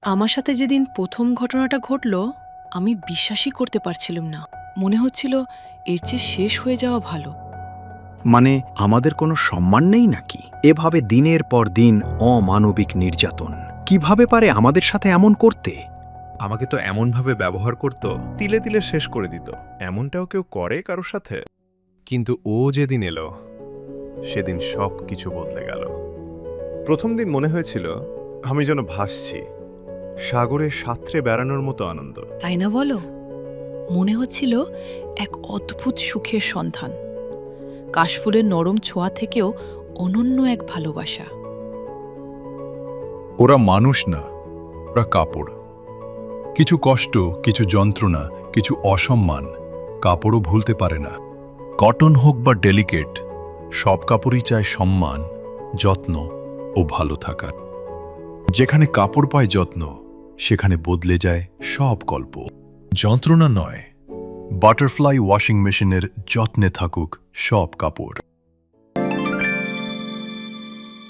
আমার সাথে যেদিন প্রথম ঘটনাটা ঘটল, আমি বিশ্বাসই করতে পারছিলাম না। মনে হচ্ছিল এর চেয়ে শেষ হয়ে যাওয়া ভালো। মানে আমাদের কোনো সম্মান নেই নাকি? এভাবে দিনের পর দিন অমানবিক নির্যাতন কিভাবে পারে আমাদের সাথে এমন করতে? আমাকে তো এমনভাবে ব্যবহার করত, তিলে তিলে শেষ করে দিত। এমনটাও কেউ করে কারোর সাথে? কিন্তু ও যেদিন এলো, সেদিন সব কিছু বদলে গেল। প্রথম দিন মনে হয়েছিল আমি যেন ভাসছি, সাগরে সাঁতরে বেড়ানোর মতো আনন্দ। তাই না বলো? মনে হচ্ছিল এক অদ্ভুত সুখের সন্ধান। কাশফুলের নরম ছোঁয়া থেকেও অনন্য এক ভালোবাসা। ওরা মানুষ না, ওরা কাপড়। কিছু কষ্ট, কিছু যন্ত্রণা, কিছু অসম্মান কাপড়ও ভুলতে পারে না। কটন হোক বা ডেলিকেট, সব কাপড়ই চায় সম্মান, যত্ন ও ভালো থাকার। যেখানে কাপড় পায় যত্ন, সেখানে বদলে যায় সব গল্প। যন্ত্রণা নয়, বাটারফ্লাই ওয়াশিং মেশিনের যত্নে থাকুক সব কাপড়।